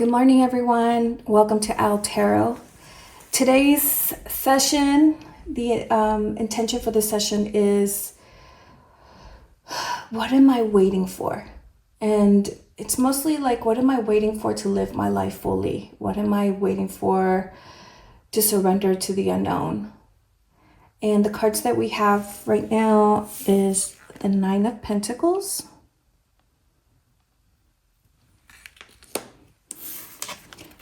Good morning, everyone. Welcome to Al Tarot. Today's session, the intention for the session is, what am I waiting for? And it's mostly like, what am I waiting for to live my life fully? What am I waiting for to surrender to the unknown? And the cards that we have right now is the Nine of Pentacles,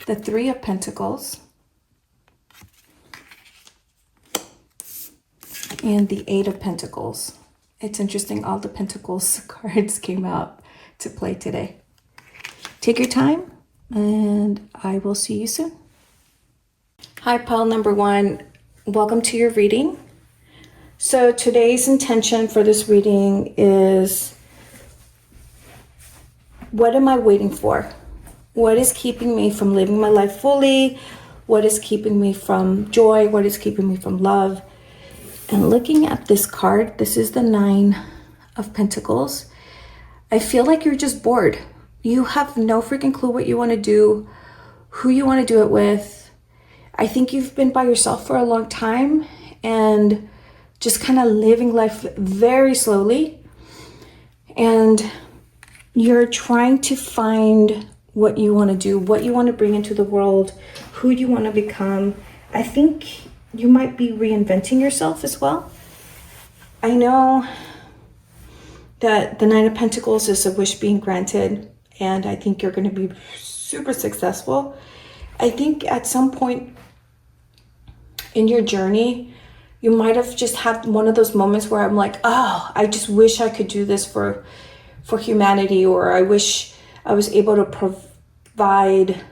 the Three of Pentacles, and the Eight of Pentacles. It's interesting, all the Pentacles cards came out to play today. Take your time, and I will see you soon. Hi, pile number one. Welcome to your reading. So today's intention for this reading is, what am I waiting for? What is keeping me from living my life fully? What is keeping me from joy? What is keeping me from love? And looking at this card, this is the Nine of Pentacles. I feel like you're just bored. You have no freaking clue what you want to do, who you want to do it with. I think you've been by yourself for a long time and just kind of living life very slowly. And you're trying to find what you want to do, what you want to bring into the world, who you want to become. I think you might be reinventing yourself as well. I know that the Nine of Pentacles is a wish being granted, and I think you're going to be super successful. I think at some point in your journey, you might have just had one of those moments where I'm like, oh, I just wish I could do this for humanity, or I wish I was able to provide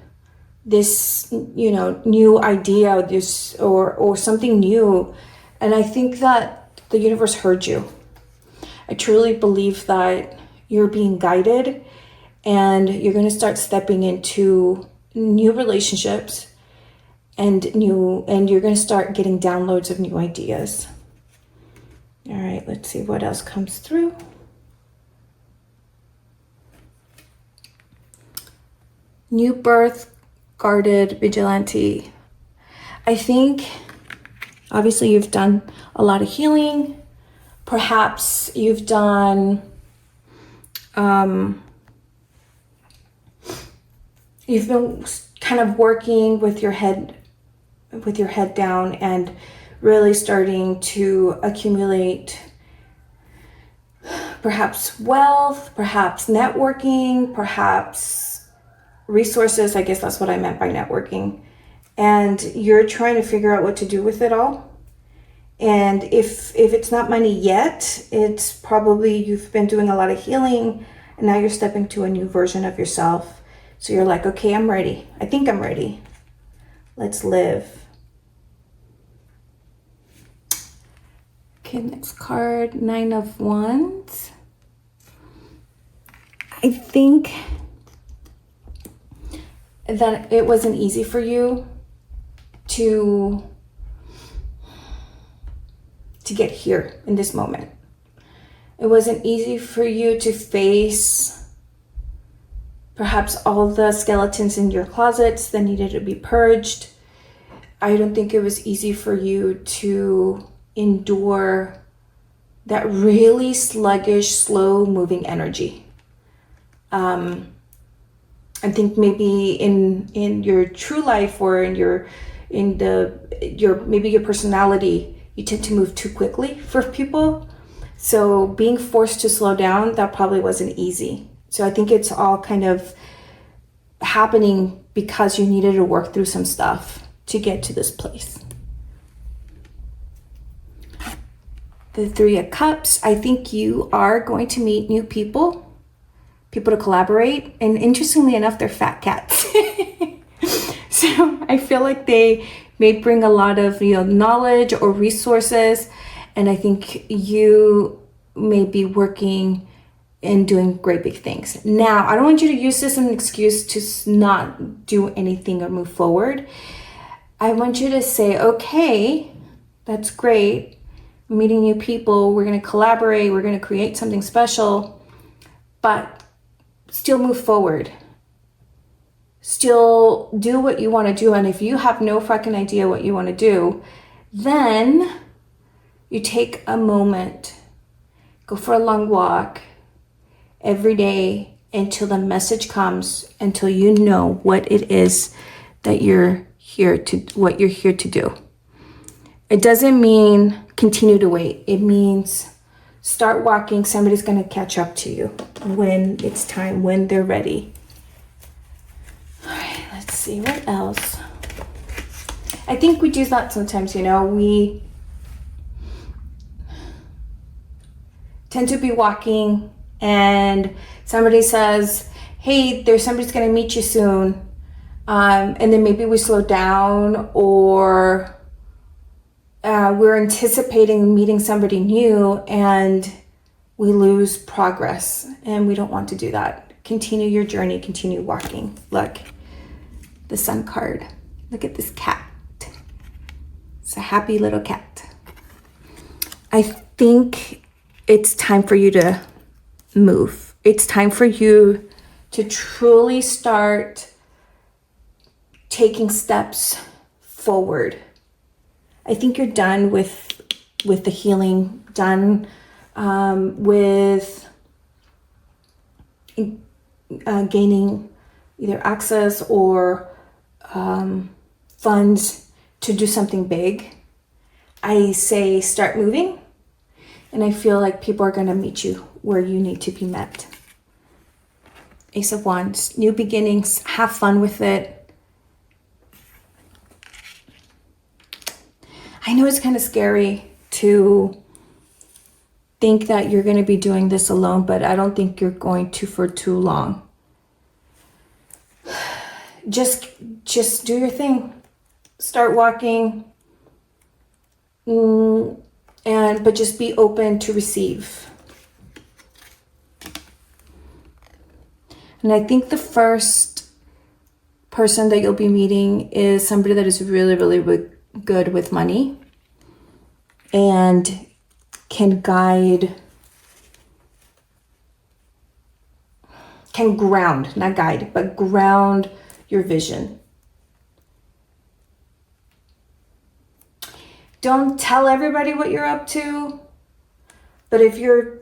this, new idea, this or something new. And I think that the universe heard you. I truly believe that you're being guided, and you're going to start stepping into new relationships and you're going to start getting downloads of new ideas. All right, let's see what else comes through. New birth, guarded, vigilante. I think obviously you've done a lot of healing. Perhaps you've done you've been kind of working with your head down and really starting to accumulate perhaps wealth, perhaps networking, perhaps resources. I guess that's what I meant by networking. And you're trying to figure out what to do with it all. And if it's not money yet, it's probably you've been doing a lot of healing, and now you're stepping to a new version of yourself. So you're like, okay, I'm ready. I think I'm ready. Let's live. Okay, next card, Nine of Wands. I think that it wasn't easy for you to get here in this moment. It wasn't easy for you to face perhaps all the skeletons in your closets that needed to be purged. I don't think it was easy for you to endure that really sluggish, slow moving energy. I think maybe in your true life, or your personality, you tend to move too quickly for people. So being forced to slow down, that probably wasn't easy. So I think it's all kind of happening because you needed to work through some stuff to get to this place. The Three of Cups, I think you are going to meet new people to collaborate. And interestingly enough, they're fat cats. So I feel like they may bring a lot of knowledge or resources. And I think you may be working and doing great big things. Now, I don't want you to use this as an excuse to not do anything or move forward. I want you to say, okay, that's great. I'm meeting new people. We're going to collaborate. We're going to create something special, but still move forward. still do what you want to do. And if you have no fucking idea what you want to do, then you take a moment, go for a long walk every day until the message comes, until you know what it is that what you're here to do. It doesn't mean continue to wait. It means start walking. Somebody's going to catch up to you when it's time, when they're ready. All right, let's see what else. I think we do that sometimes, we tend to be walking and somebody says, hey, somebody's going to meet you soon. And then maybe we slow down, or we're anticipating meeting somebody new and we lose progress, and we don't want to do that. Continue your journey, continue walking. Look, the sun card. Look at this cat. It's a happy little cat. I think it's time for you to move. It's time for you to truly start taking steps forward. I think you're done with the healing, done with gaining either access or funds to do something big. I say start moving, and I feel like people are going to meet you where you need to be met. Ace of Wands, new beginnings, have fun with it. I know it's kind of scary to think that you're going to be doing this alone, but I don't think you're going to for too long. Just do your thing. Start walking, but just be open to receive. And I think the first person that you'll be meeting is somebody that is really, really good with money and can ground, not guide, but ground your vision. Don't tell everybody what you're up to, but if you're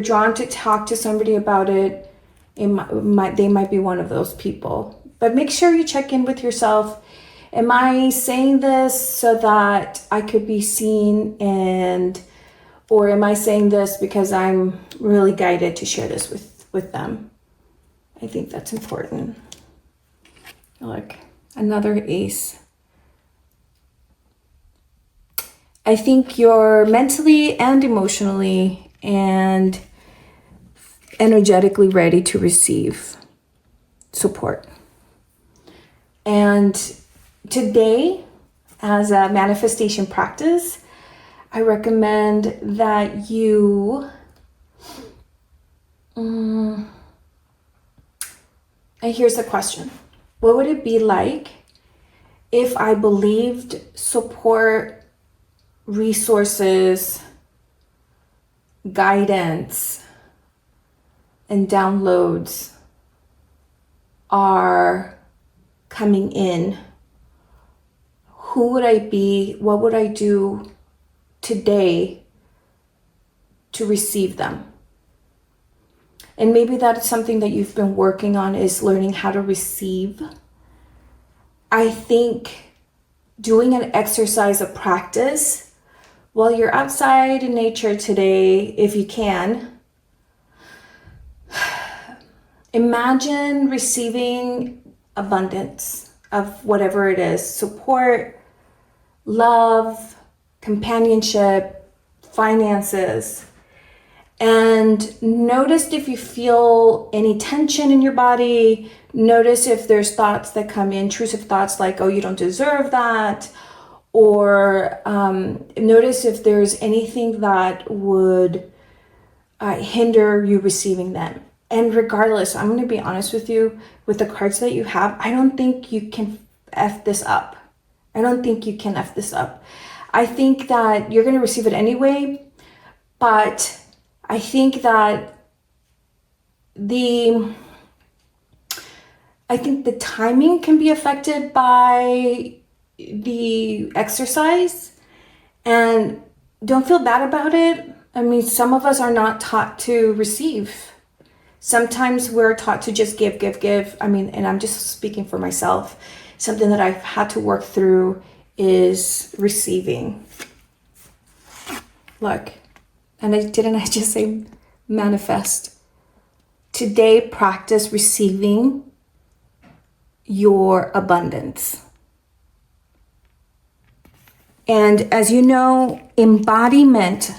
drawn to talk to somebody about it, they might be one of those people. But make sure you check in with yourself. Am I saying this so that I could be seen, or am I saying this because I'm really guided to share this with them? I think that's important. Look, another ace. I think you're mentally and emotionally and energetically ready to receive support. And today, as a manifestation practice, I recommend that you and here's the question. What would it be like if I believed support, resources, guidance, and downloads are coming in? Who would I be? What would I do today to receive them? And maybe that is something that you've been working on, is learning how to receive. I think doing an exercise of practice while you're outside in nature today, if you can, imagine receiving abundance of whatever it is: support, love, companionship, finances. And notice if you feel any tension in your body. Notice if there's thoughts that come in, intrusive thoughts like, oh, you don't deserve that. Or notice if there's anything that would hinder you receiving them. And regardless, I'm going to be honest with you, with the cards that you have, I don't think you can F this up. I don't think you can F this up. I think that you're going to receive it anyway, but I think that the I think the timing can be affected by the exercise, and don't feel bad about it. I mean, some of us are not taught to receive. Sometimes we're taught to just give, give, give. I mean, and I'm just speaking for myself. Something that I've had to work through is receiving. Look, and I just say manifest. Today, practice receiving your abundance. And as you know, embodiment,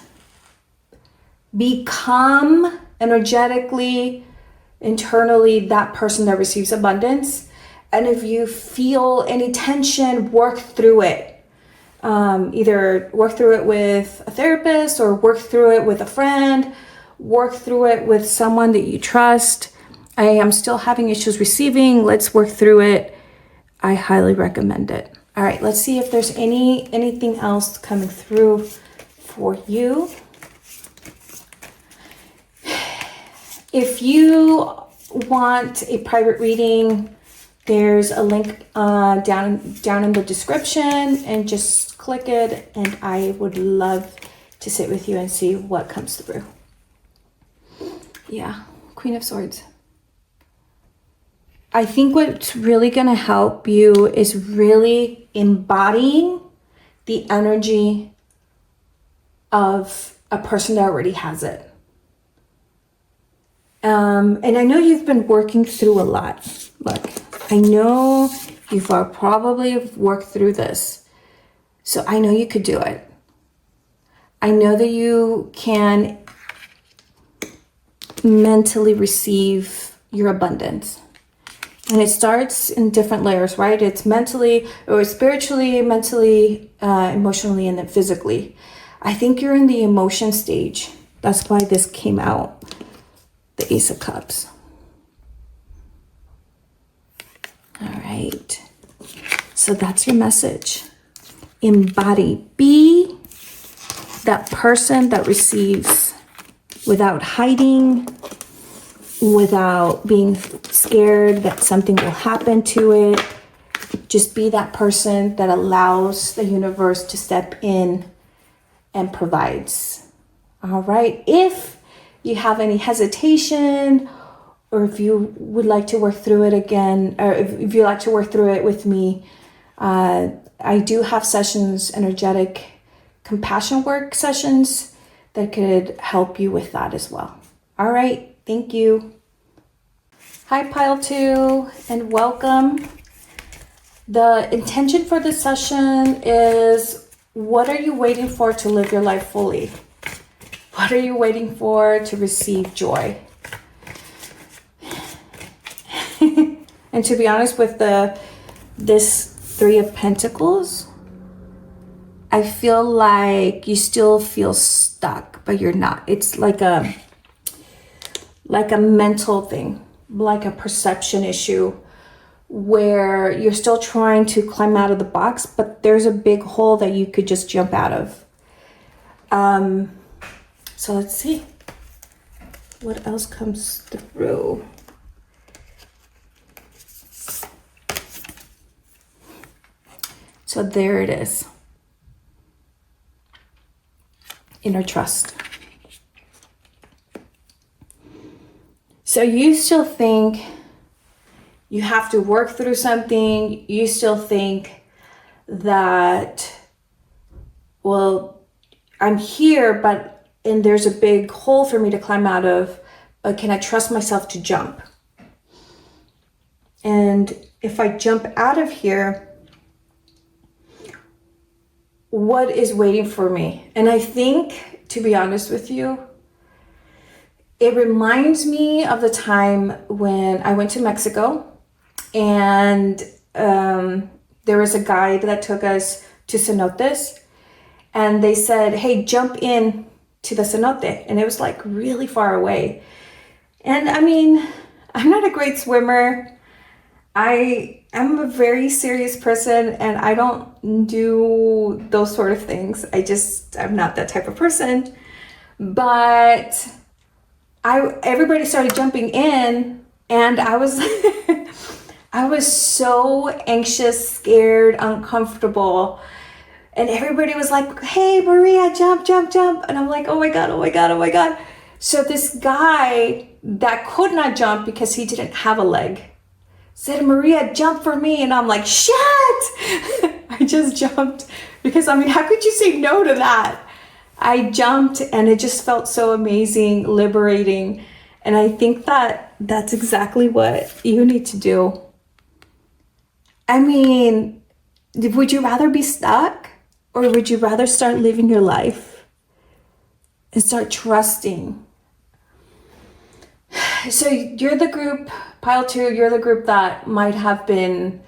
become energetically, internally that person that receives abundance. And if you feel any tension, work through it. Either work through it with a therapist or work through it with a friend, work through it with someone that you trust. I am still having issues receiving. Let's work through it. I highly recommend it. All right, let's see if there's anything else coming through for you. If you want a private reading, there's a link down in the description, and just click it, and I would love to sit with you and see what comes through. Yeah, Queen of Swords. I think what's really going to help you is really embodying the energy of a person that already has it. And I know you've been working through a lot. Look, I know you've probably worked through this. So I know you could do it. I know that you can mentally receive your abundance. And it starts in different layers, right? It's mentally or spiritually, mentally, emotionally, and then physically. I think you're in the emotion stage. That's why this came out. The Ace of Cups. All right. So that's your message. Embody. Be that person that receives without hiding, without being scared that something will happen to it. Just be that person that allows the universe to step in and provides. All right. If you have any hesitation, or if you would like to work through it again, or if you like to work through it with me, I do have sessions, energetic compassion work sessions that could help you with that as well. All right, thank you. Hi, Pile 2, and welcome. The intention for this session is, what are you waiting for to live your life fully? What are you waiting for to receive joy? And to be honest, with this Three of Pentacles, I feel like you still feel stuck, but you're not. It's like a mental thing, like a perception issue, where you're still trying to climb out of the box, but there's a big hole that you could just jump out of. So let's see what else comes through. So there it is. Inner trust. So you still think you have to work through something. You still think that, well, I'm here, and there's a big hole for me to climb out of, but can I trust myself to jump? And if I jump out of here, what is waiting for me? And I think, to be honest with you, it reminds me of the time when I went to Mexico, and there was a guide that took us to cenotes, and they said, hey, jump in to the cenote. And it was like really far away. And I mean, I'm not a great swimmer. I'm a very serious person, and I don't do those sort of things. I'm not that type of person. But everybody started jumping in, and I was I was so anxious, scared, uncomfortable. And everybody was like, hey, Maria, jump, jump, jump. And I'm like, oh my God, oh my God, oh my God. So this guy that could not jump because he didn't have a leg said, Maria, jump for me. And I'm like, shit. I just jumped because, I mean, how could you say no to that? I jumped and it just felt so amazing, liberating. And I think that that's exactly what you need to do. I mean, would you rather be stuck or would you rather start living your life and start trusting? So you're the group, pile 2, you're the group that might have been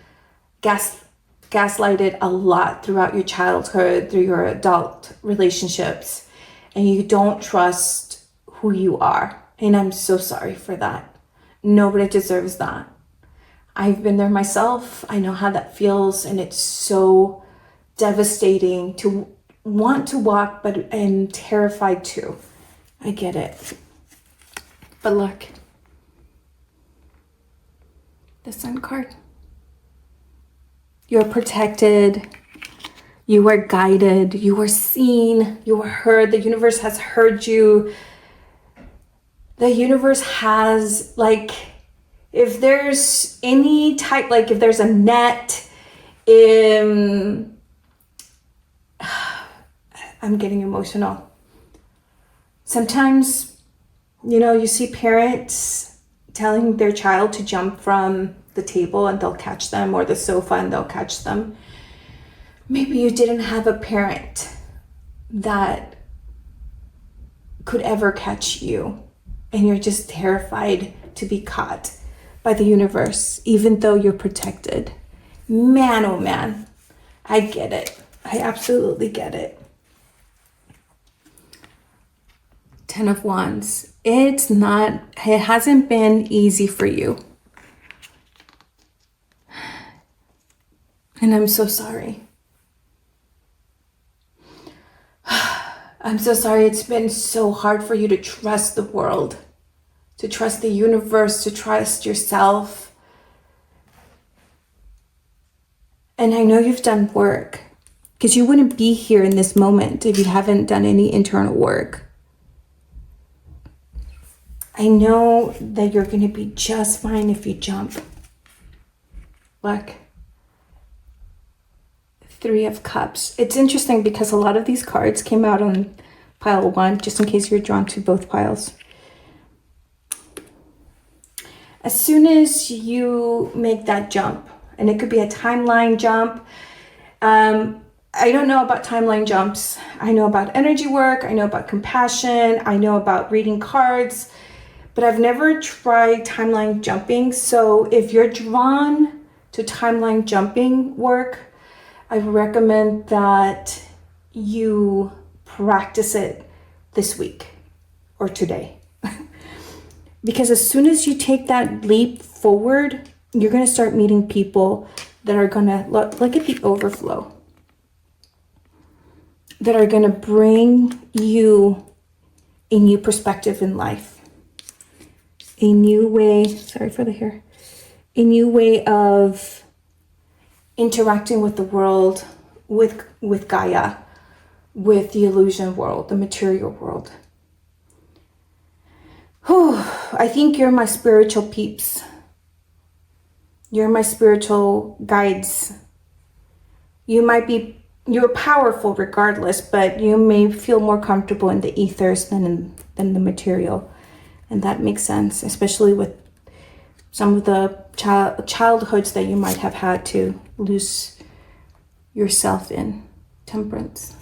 gaslighted a lot throughout your childhood, through your adult relationships, and you don't trust who you are. And I'm so sorry for that. Nobody deserves that. I've been there myself. I know how that feels, and it's so devastating to want to walk, but I'm terrified too. I get it. But look, the Sun card. You're protected. You are guided. You are seen. You are heard. The universe has heard you. The universe has, like, if there's any type, like if there's a net, I'm getting emotional. Sometimes, you know, you see parents telling their child to jump from the table and they'll catch them, or the sofa and they'll catch them. Maybe you didn't have a parent that could ever catch you, and you're just terrified to be caught by the universe, even though you're protected. Man, oh man, I get it. I absolutely get it. 10 of Wands. It hasn't been easy for you. And I'm so sorry. I'm so sorry. It's been so hard for you to trust the world, to trust the universe, to trust yourself. And I know you've done work, because you wouldn't be here in this moment if you haven't done any internal work. I know that you're going to be just fine if you jump. Look. 3 of Cups. It's interesting because a lot of these cards came out on pile 1, just in case you're drawn to both piles. As soon as you make that jump, and it could be a timeline jump. I don't know about timeline jumps. I know about energy work. I know about compassion. I know about reading cards, but I've never tried timeline jumping. So if you're drawn to timeline jumping work, I recommend that you practice it this week or today. Because as soon as you take that leap forward, you're going to start meeting people that are going to, look at the overflow, that are going to bring you a new perspective in life, a new way, sorry for the hair, a new way of interacting with the world, with Gaia, with the illusion world, the material world. Whew, I think you're my spiritual peeps. You're my spiritual guides. You're powerful regardless, but you may feel more comfortable in the ethers than the material. And that makes sense, especially with some of the childhoods that you might have had to lose yourself in. Temperance.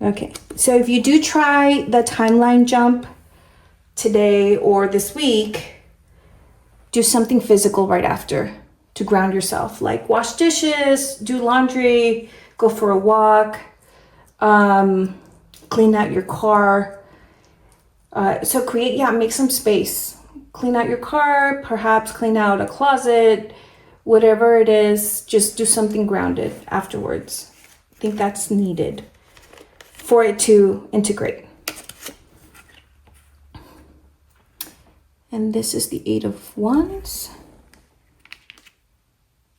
Okay, so if you do try the timeline jump today or this week, do something physical right after to ground yourself, like wash dishes, do laundry, go for a walk, clean out your car. Make some space. Clean out your car, perhaps clean out a closet, whatever it is, just do something grounded afterwards. I think that's needed for it to integrate. And this is the Eight of Wands.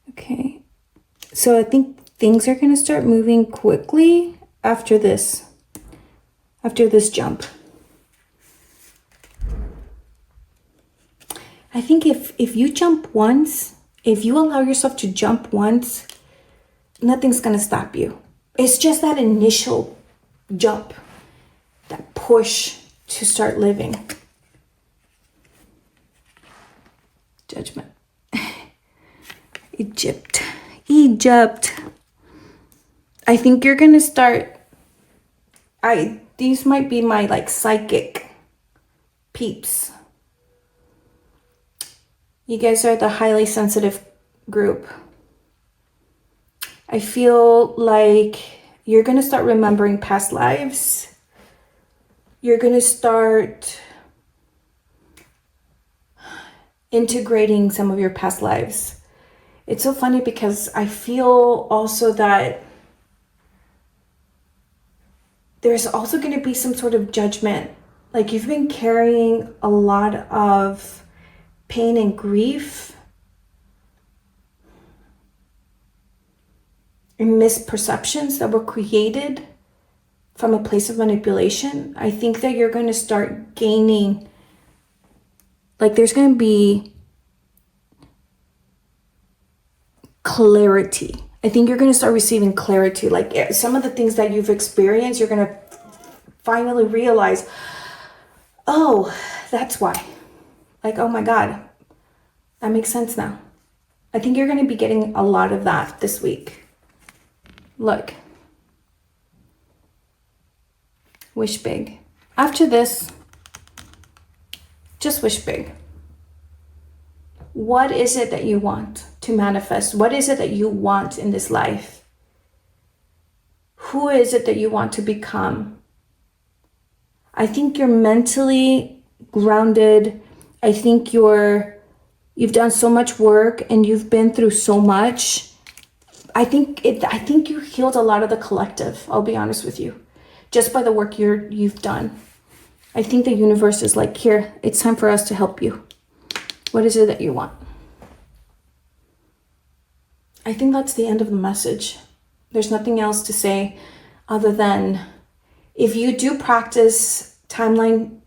Okay. So I think things are going to start moving quickly after this jump. I think if you jump once, if you allow yourself to jump once, nothing's going to stop you. It's just that initial jump, that push to start living. Judgment. Egypt. I think you're going to start, these might be my like psychic peeps. You guys are the highly sensitive group. I feel like you're going to start remembering past lives. You're going to start integrating some of your past lives. It's so funny because I feel also that there's also going to be some sort of judgment. Like you've been carrying a lot of pain and grief and misperceptions that were created from a place of manipulation. I think that you're going to start gaining, like there's going to be clarity. I think you're going to start receiving clarity. Like some of the things that you've experienced, you're going to finally realize, oh, that's why. Like, oh my God, that makes sense now. I think you're going to be getting a lot of that this week. Look. Wish big. After this, just wish big. What is it that you want to manifest? What is it that you want in this life? Who is it that you want to become? I think you're mentally grounded. I think you've done so much work and you've been through so much. I think you healed a lot of the collective, I'll be honest with you, just by the work you've done. I think the universe is like, here, it's time for us to help you. What is it that you want? I think that's the end of the message. There's nothing else to say other than if you do practice timeline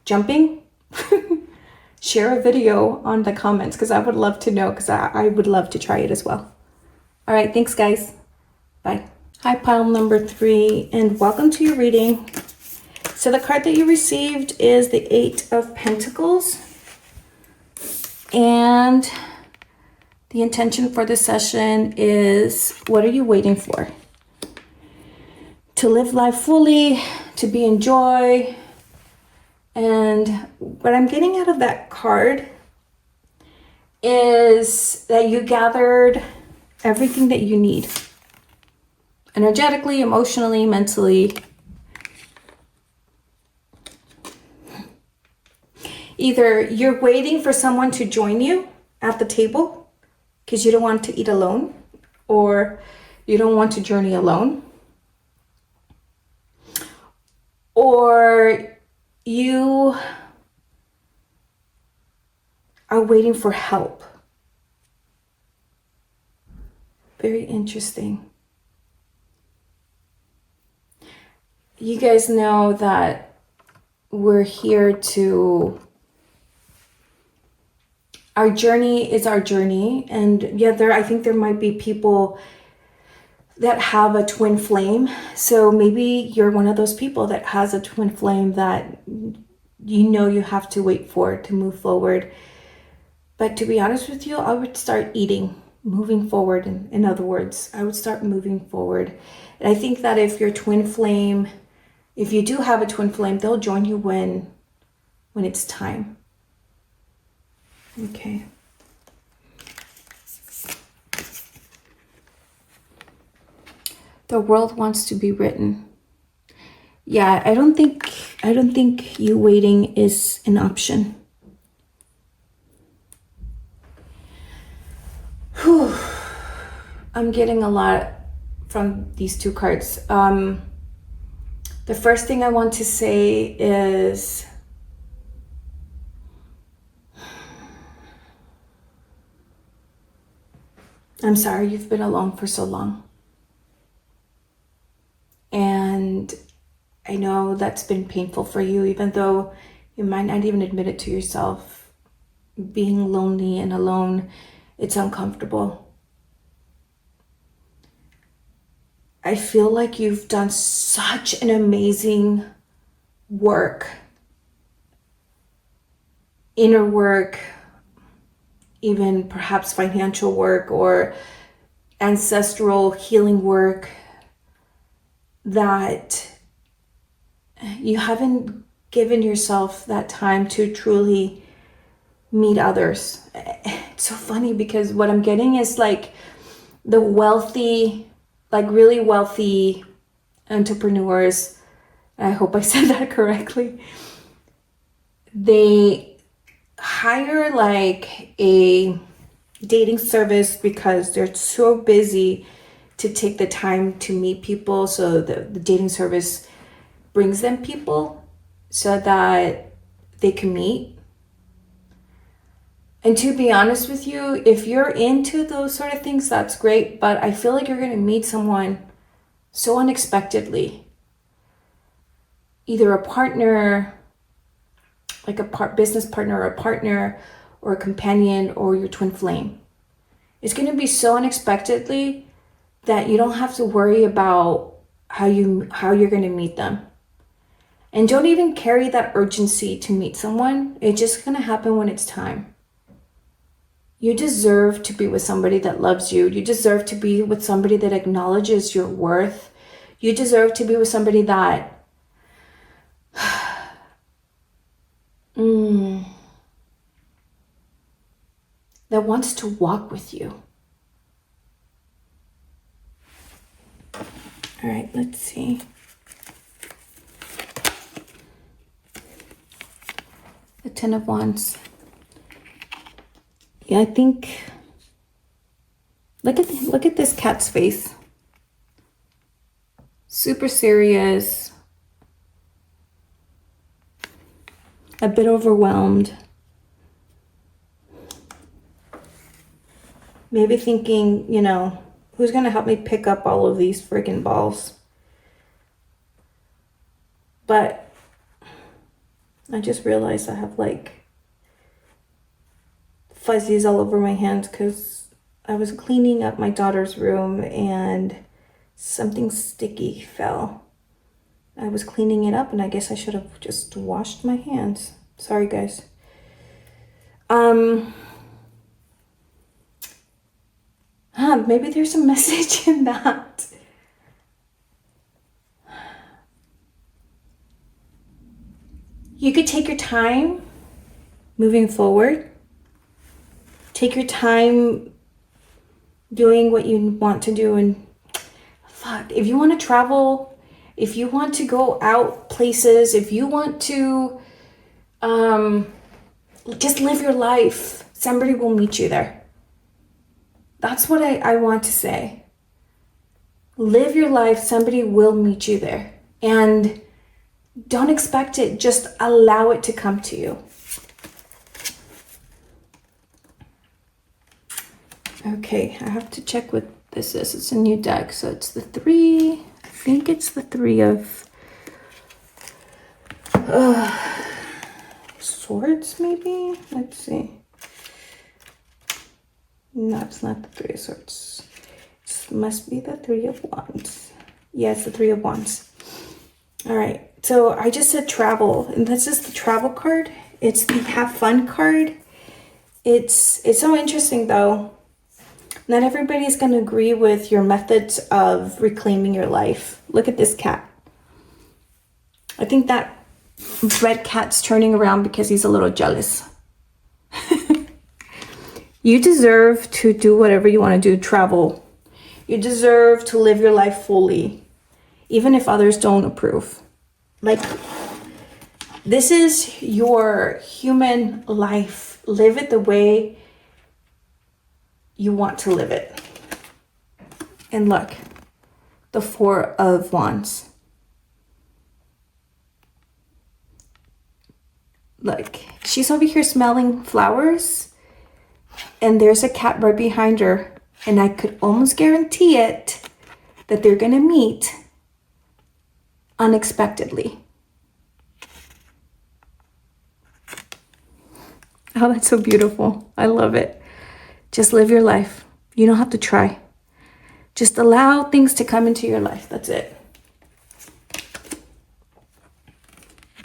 jumping, share a video on the comments because I would love to know, because I would love to try it as well. All right, thanks guys. Bye. Hi, pile number 3, and welcome to your reading. So the card that you received is the Eight of Pentacles. And the intention for this session is, what are you waiting for? To live life fully, to be in joy. And what I'm getting out of that card is that you gathered everything that you need. Energetically, emotionally, mentally. Either you're waiting for someone to join you at the table because you don't want to eat alone, or you don't want to journey alone, or you are waiting for help. Very interesting. You guys know that we're here to, our journey is our journey. And yeah, I think there might be people that have a twin flame. So maybe you're one of those people that has a twin flame that you have to wait for to move forward. But to be honest with you, I would start moving forward. In other words, I would start moving forward. And I think that if your twin flame, if you do have a twin flame, they'll join you when it's time. Okay. The world wants to be written. Yeah, I don't think you waiting is an option. Whew. I'm getting a lot from these two cards. The first thing I want to say is I'm sorry you've been alone for so long. And I know that's been painful for you, even though you might not even admit it to yourself. Being lonely and alone, it's uncomfortable. I feel like you've done such an amazing work, inner work, even perhaps financial work or ancestral healing work, that you haven't given yourself that time to truly meet others. It's so funny because what I'm getting is like the wealthy, like really wealthy entrepreneurs, I hope I said that correctly, they hire like a dating service because they're so busy to take the time to meet people. So the dating service brings them people so that they can meet. And to be honest with you, if you're into those sort of things, that's great. But I feel like you're going to meet someone so unexpectedly. Either a partner, like a business partner or a partner or a companion or your twin flame. It's going to be so unexpectedly that you don't have to worry about how you're going to meet them. And don't even carry that urgency to meet someone. It's just going to happen when it's time. You deserve to be with somebody that loves you. You deserve to be with somebody that acknowledges your worth. You deserve to be with somebody that that wants to walk with you. All right, let's see. The Ten of Wands. Yeah, I think, look at this cat's face. Super serious. A bit overwhelmed. Maybe thinking, who's going to help me pick up all of these freaking balls? But I just realized I have like fuzzies all over my hands because I was cleaning up my daughter's room and something sticky fell. I was cleaning it up and I guess I should have just washed my hands. Sorry, guys. Maybe there's a message in that. You could take your time moving forward. Take your time doing what you want to do. And if you want to travel, if you want to go out places, if you want to just live your life, somebody will meet you there. That's what I want to say. Live your life, somebody will meet you there. And don't expect it, just allow it to come to you. Okay, I have to check what this is. It's a new deck, so it's the three. I think it's the three of swords, maybe? Let's see. No, it's not the three of swords. It must be the three of wands. Yeah, it's the three of wands. All right, so I just said travel, and this is the travel card. It's the have fun card. It's so interesting though. Not everybody's going to agree with your methods of reclaiming your life. Look at this cat. I think that red cat's turning around because he's a little jealous. You deserve to do whatever you want to do, travel. You deserve to live your life fully, even if others don't approve. Like, this is your human life. Live it the way you want to live it. And look, the Four of Wands. Look, she's over here smelling flowers, and there's a cat right behind her And I could almost guarantee it that they're going to meet unexpectedly. Oh, that's so beautiful. I love it. Just live your life. You don't have to try. Just allow things to come into your life. That's it.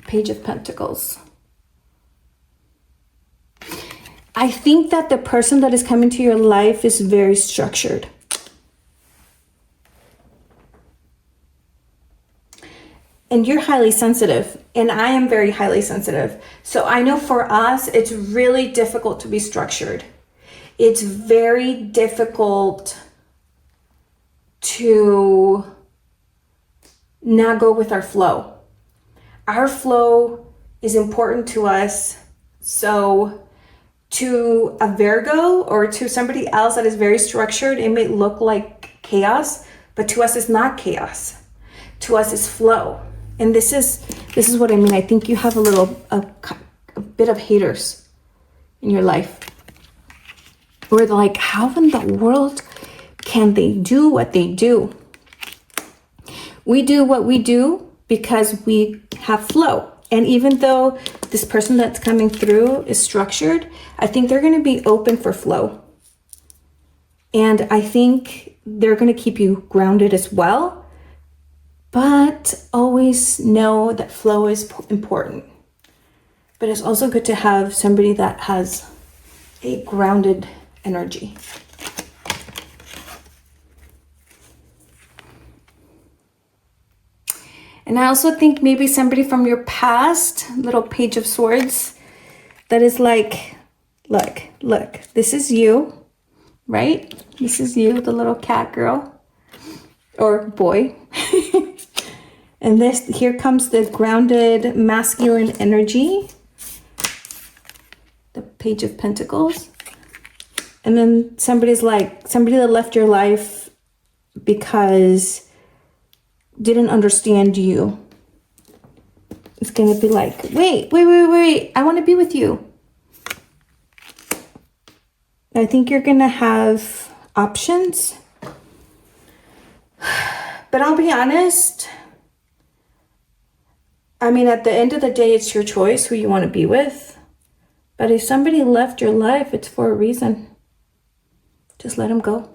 Page of Pentacles. I think that the person that is coming to your life is very structured. And you're highly sensitive, and I am very highly sensitive. So I know for us, it's really difficult to be structured. It's very difficult to not go with our flow. Our flow is important to us. So to a Virgo or to somebody else that is very structured, it may look like chaos, but to us it's not chaos. To us it's flow. And this is what I mean. I think you have a bit of haters in your life. We're like, how in the world can they do what they do? We do what we do because we have flow. And even though this person that's coming through is structured, I think they're going to be open for flow. And I think they're going to keep you grounded as well. But always know that flow is important. But it's also good to have somebody that has a grounded energy. And I also think maybe somebody from your past, little Page of Swords, that is like, look, this is you, right? This is you, the little cat girl or boy. And here comes the grounded masculine energy, the Page of Pentacles. And then somebody that left your life because didn't understand you. It's going to be like, wait, I want to be with you. I think you're going to have options. But I'll be honest, I mean, at the end of the day, it's your choice who you want to be with. But if somebody left your life, it's for a reason. Just let them go.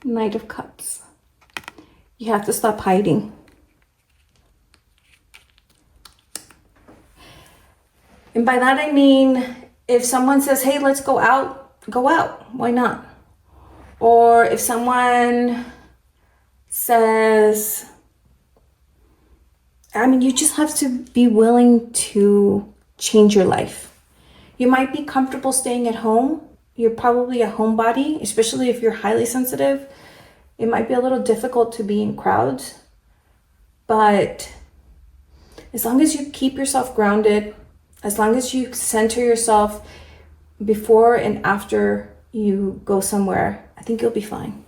Knight of Cups. You have to stop hiding. And by that I mean, if someone says, hey, let's go out, go out. Why not? Or if someone says, I mean, you just have to be willing to change your life. You might be comfortable staying at home. You're probably a homebody, especially if you're highly sensitive. It might be a little difficult to be in crowds. But as long as you keep yourself grounded, as long as you center yourself before and after you go somewhere, I think you'll be fine.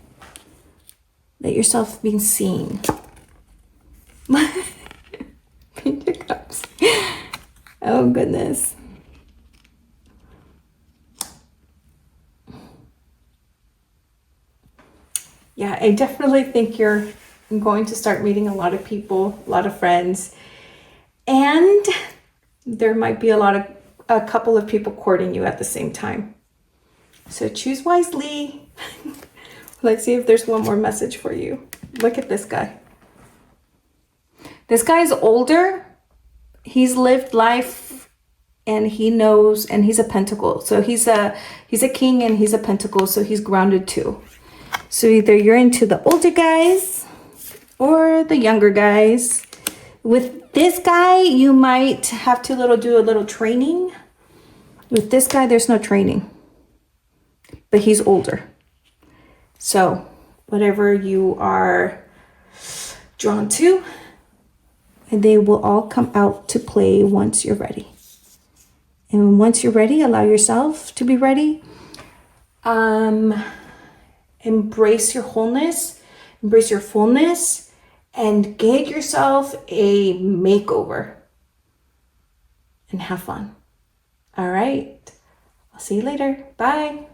Let yourself be seen. Page of Cups. Oh, goodness. Yeah, I definitely think you're going to start meeting a lot of people, a lot of friends. And there might be a couple of people courting you at the same time. So choose wisely. Let's see if there's one more message for you. Look at this guy. This guy's older. He's lived life and he knows, and he's a pentacle. So he's a king and he's a pentacle, so he's grounded too. So either you're into the older guys or the younger guys. With this guy, you might have to do a little training. With this guy, there's no training. But he's older. So whatever you are drawn to, and they will all come out to play once you're ready. And once you're ready, allow yourself to be ready. Embrace your wholeness, embrace your fullness, and get yourself a makeover and have fun. All right. I'll see you later. Bye.